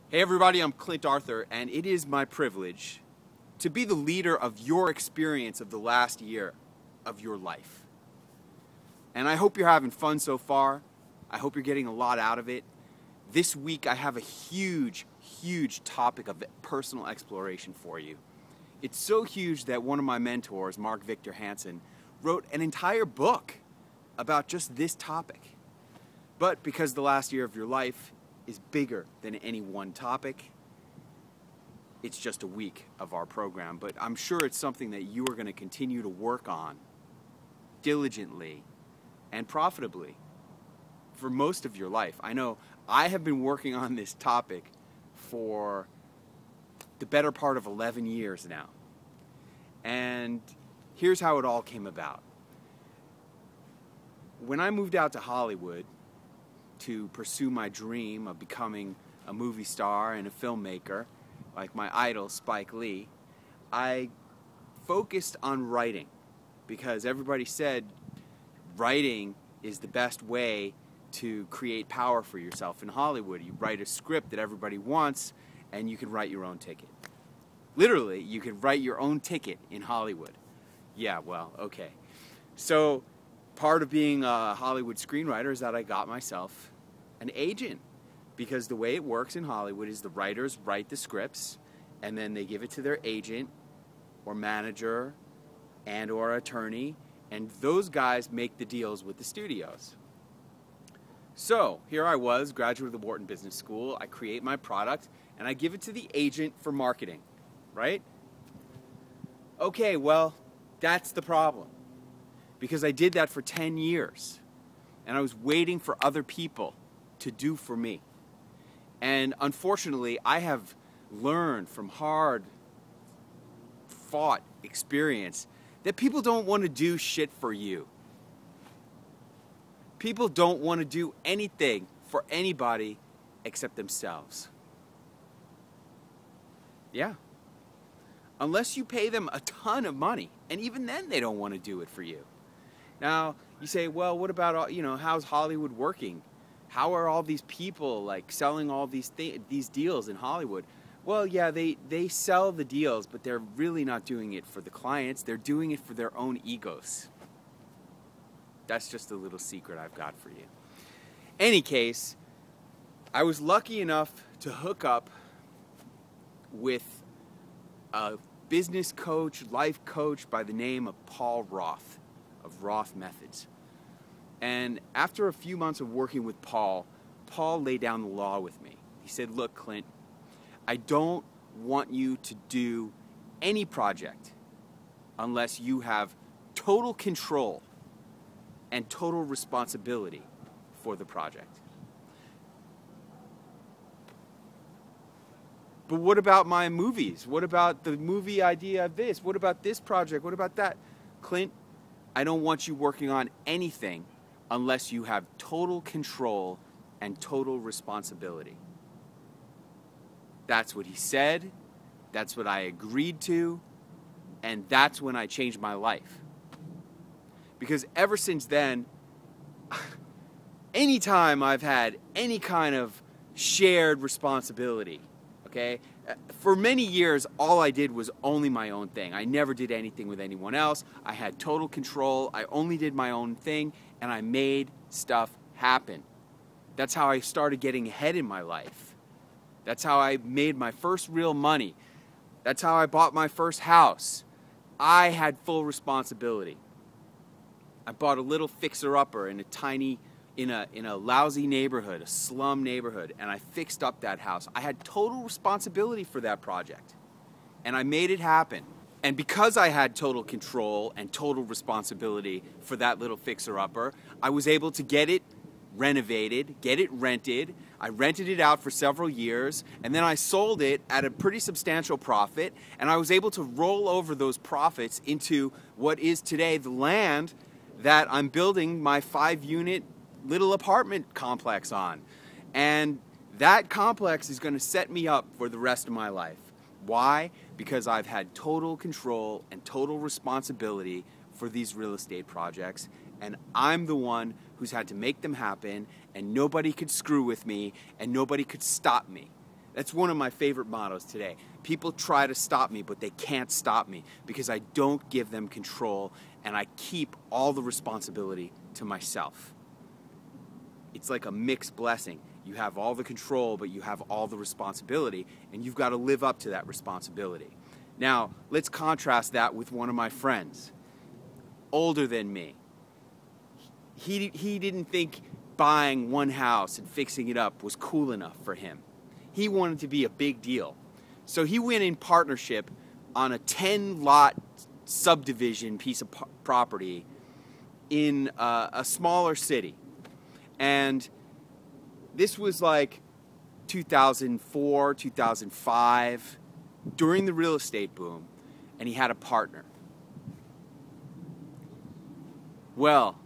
Hey everybody, I'm Clint Arthur, and it is my privilege to be the leader of your experience of the last year of your life. And I hope you're having fun so far. I hope you're getting a lot out of it. This week I have a huge topic of personal exploration for you. It's so huge that one of my mentors, Mark Victor Hansen, wrote an entire book about just this topic. But because the last year of your life is bigger than any one topic, it's just a week of our program. But I'm sure it's something that you are going to continue to work on diligently and profitably for most of your life. I know I have been working on this topic for the better part of 11 years now. And here's how it all came about. When I moved out to Hollywood to pursue my dream of becoming a movie star and a filmmaker, like my idol Spike Lee, I focused on writing because everybody said writing is the best way to create power for yourself in Hollywood. You write a script that everybody wants and you can write your own ticket. Literally, you can write your own ticket in Hollywood. Yeah, well, okay. So part of being a Hollywood screenwriter is that I got myself an agent, because the way it works in Hollywood is the writers write the scripts and then they give it to their agent or manager and or attorney, and those guys make the deals with the studios. So here I was, graduate of the Wharton Business School. I create my product and I give it to the agent for marketing, right? Okay, well, that's the problem, because I did that for 10 years and I was waiting for other people to do for me. And unfortunately, I have learned from hard-fought experience that people don't want to do shit for you. People don't want to do anything for anybody except themselves. Yeah. Unless you pay them a ton of money, and even then they don't want to do it for you. Now, you say, well, what about, how's Hollywood working? How are all these people like selling all these deals in Hollywood? Well, yeah, they sell the deals, but they're really not doing it for the clients. They're doing it for their own egos. That's just a little secret I've got for you. Any case, I was lucky enough to hook up with a business coach, life coach by the name of Paul Roth of Roth Methods. And after a few months of working with Paul laid down the law with me. He said, look, Clint, I don't want you to do any project unless you have total control and total responsibility for the project. But what about my movies? What about the movie idea of this? What about this project? What about that? Clint, I don't want you working on anything unless you have total control and total responsibility. That's what he said, that's what I agreed to, and that's when I changed my life. Because ever since then, anytime I've had any kind of shared responsibility, okay, for many years, all I did was only my own thing. I never did anything with anyone else. I had total control. I only did my own thing, and I made stuff happen. That's how I started getting ahead in my life. That's how I made my first real money. That's how I bought my first house. I had full responsibility. I bought a little fixer-upper in a lousy neighborhood, a slum neighborhood, and I fixed up that house. I had total responsibility for that project, and I made it happen. And because I had total control and total responsibility for that little fixer-upper, I was able to get it renovated, get it rented. I rented it out for several years, and then I sold it at a pretty substantial profit, and I was able to roll over those profits into what is today the land that I'm building my 5-unit little apartment complex on. And that complex is going to set me up for the rest of my life. Why? Because I've had total control and total responsibility for these real estate projects, and I'm the one who's had to make them happen, and nobody could screw with me, and nobody could stop me. That's one of my favorite mottos today. People try to stop me, but they can't stop me because I don't give them control and I keep all the responsibility to myself. It's like a mixed blessing. You have all the control, but you have all the responsibility, and you've got to live up to that responsibility. Now, let's contrast that with one of my friends, older than me. He didn't think buying one house and fixing it up was cool enough for him. He wanted to be a big deal. So he went in partnership on a 10-lot subdivision piece of property in a smaller city. And this was like 2004, 2005, during the real estate boom, and he had a partner. Well,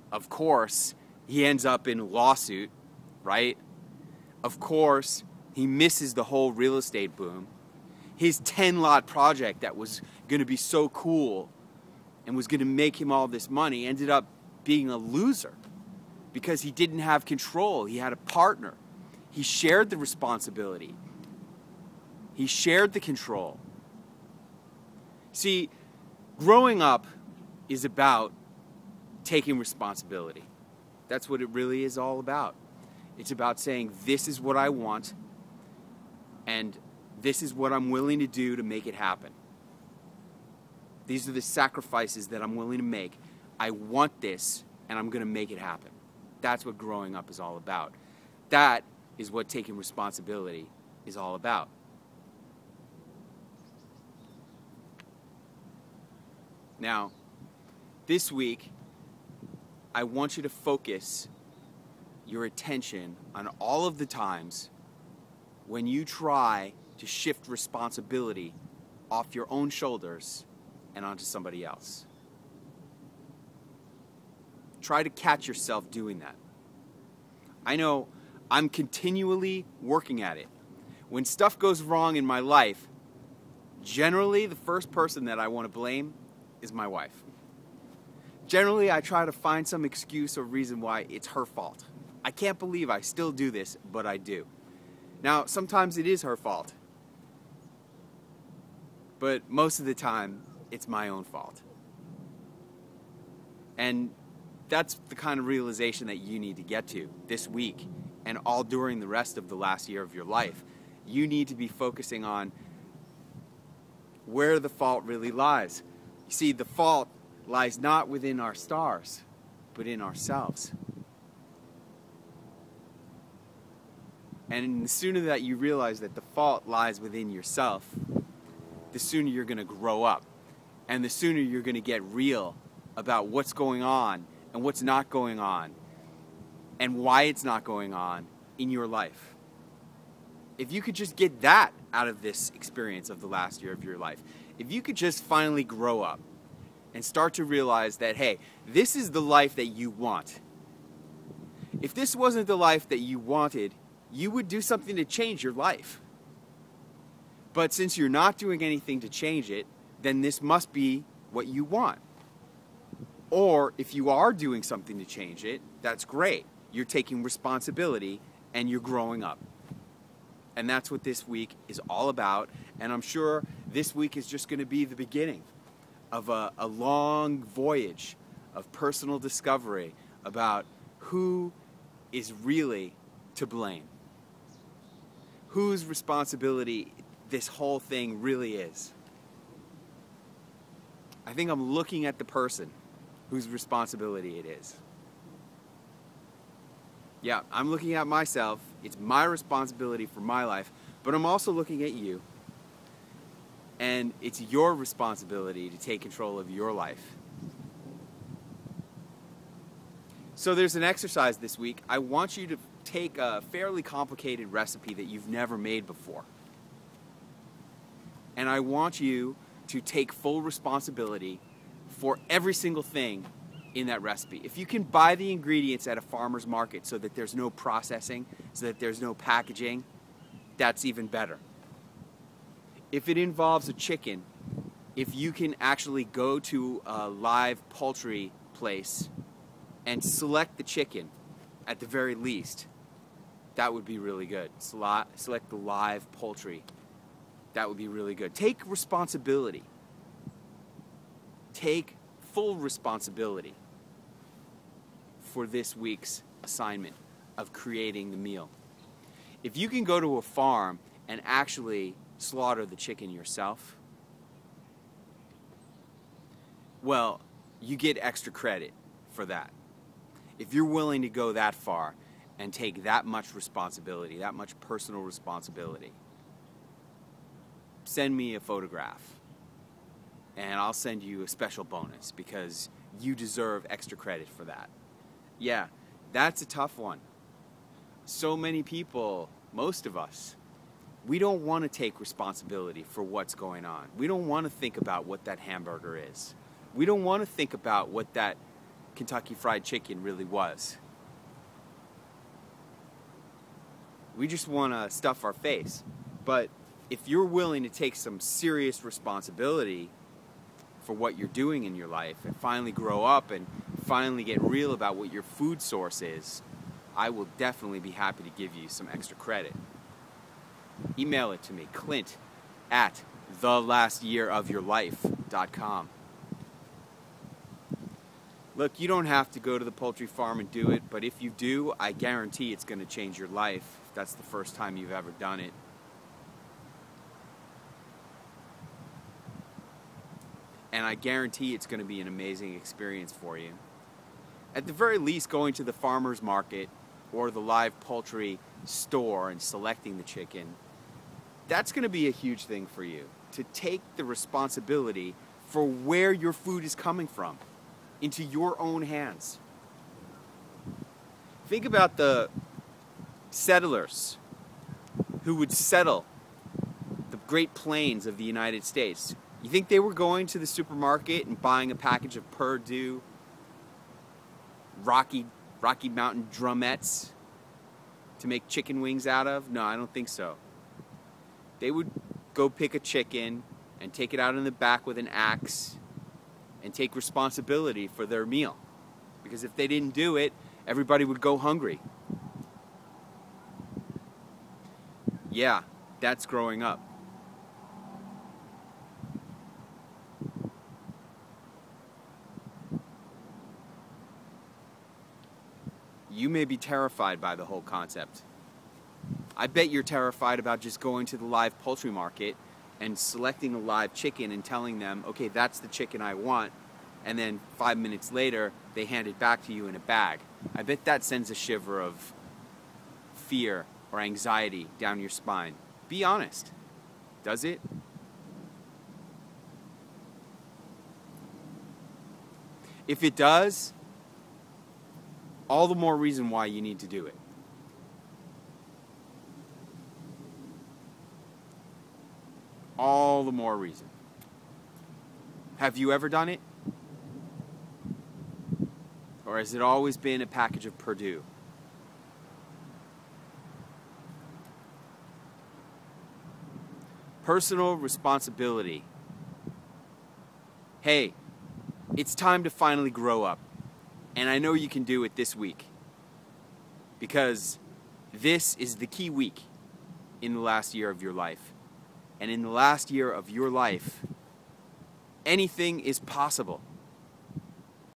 of course, he ends up in a lawsuit, right? Of course, he misses the whole real estate boom. His 10-lot project that was going to be so cool and was going to make him all this money ended up being a loser because he didn't have control. He had a partner. He shared the responsibility. He shared the control. See, growing up is about taking responsibility. That's what it really is all about. It's about saying, this is what I want, and this is what I'm willing to do to make it happen. These are the sacrifices that I'm willing to make. I want this, and I'm going to make it happen. That's what growing up is all about. That is what taking responsibility is all about. Now, this week, I want you to focus your attention on all of the times when you try to shift responsibility off your own shoulders and onto somebody else. Try to catch yourself doing that. I know I'm continually working at it. When stuff goes wrong in my life, generally the first person that I want to blame is my wife. Generally, I try to find some excuse or reason why it's her fault. I can't believe I still do this, but I do. Now, sometimes it is her fault, but most of the time, it's my own fault. And that's the kind of realization that you need to get to this week and all during the rest of the last year of your life. You need to be focusing on where the fault really lies. You see, the fault lies not within our stars, but in ourselves. And the sooner that you realize that the fault lies within yourself, the sooner you're going to grow up. And the sooner you're going to get real about what's going on and what's not going on and why it's not going on in your life. If you could just get that out of this experience of the last year of your life, if you could just finally grow up and start to realize that, hey, this is the life that you want. If this wasn't the life that you wanted, you would do something to change your life. But since you're not doing anything to change it, then this must be what you want. Or if you are doing something to change it, that's great. You're taking responsibility and you're growing up. And that's what this week is all about. And I'm sure this week is just going to be the beginning of a long voyage of personal discovery about who is really to blame. Whose responsibility this whole thing really is. I think I'm looking at the person whose responsibility it is. Yeah, I'm looking at myself. It's my responsibility for my life, but I'm also looking at you. And it's your responsibility to take control of your life. So there's an exercise this week. I want you to take a fairly complicated recipe that you've never made before. And I want you to take full responsibility for every single thing in that recipe. If you can buy the ingredients at a farmer's market so that there's no processing, so that there's no packaging, that's even better. If it involves a chicken, if you can actually go to a live poultry place and select the chicken at the very least, That would be really good. Select the live poultry. That would be really good. Take responsibility. Take full responsibility for this week's assignment of creating the meal. If you can go to a farm and actually slaughter the chicken yourself, well, you get extra credit for that. If you're willing to go that far and take that much responsibility, that much personal responsibility, send me a photograph and I'll send you a special bonus because you deserve extra credit for that. Yeah, that's a tough one. So many people, most of us, we don't want to take responsibility for what's going on. We don't want to think about what that hamburger is. We don't want to think about what that Kentucky Fried Chicken really was. We just want to stuff our face. But if you're willing to take some serious responsibility for what you're doing in your life and finally grow up and finally get real about what your food source is, I will definitely be happy to give you some extra credit. Email it to me, clint@thelastyearofyourlife.com. Look, you don't have to go to the poultry farm and do it, but if you do, I guarantee it's going to change your life if that's the first time you've ever done it. And I guarantee it's going to be an amazing experience for you. At the very least, going to the farmer's market or the live poultry store and selecting the chicken, that's going to be a huge thing for you, to take the responsibility for where your food is coming from into your own hands. Think about the settlers who would settle the Great Plains of the United States. You think they were going to the supermarket and buying a package of Purdue Rocky Mountain drumettes to make chicken wings out of? No, I don't think so. They would go pick a chicken and take it out in the back with an axe and take responsibility for their meal. Because if they didn't do it, everybody would go hungry. Yeah, that's growing up. You may be terrified by the whole concept. I bet you're terrified about just going to the live poultry market and selecting a live chicken and telling them, okay, that's the chicken I want, and then 5 minutes later, they hand it back to you in a bag. I bet that sends a shiver of fear or anxiety down your spine. Be honest. Does it? If it does, all the more reason why you need to do it. All the more reason. Have you ever done it? Or has it always been a package of Purdue? Personal responsibility. Hey, it's time to finally grow up. And I know you can do it this week. Because this is the key week in the last year of your life. And in the last year of your life, anything is possible.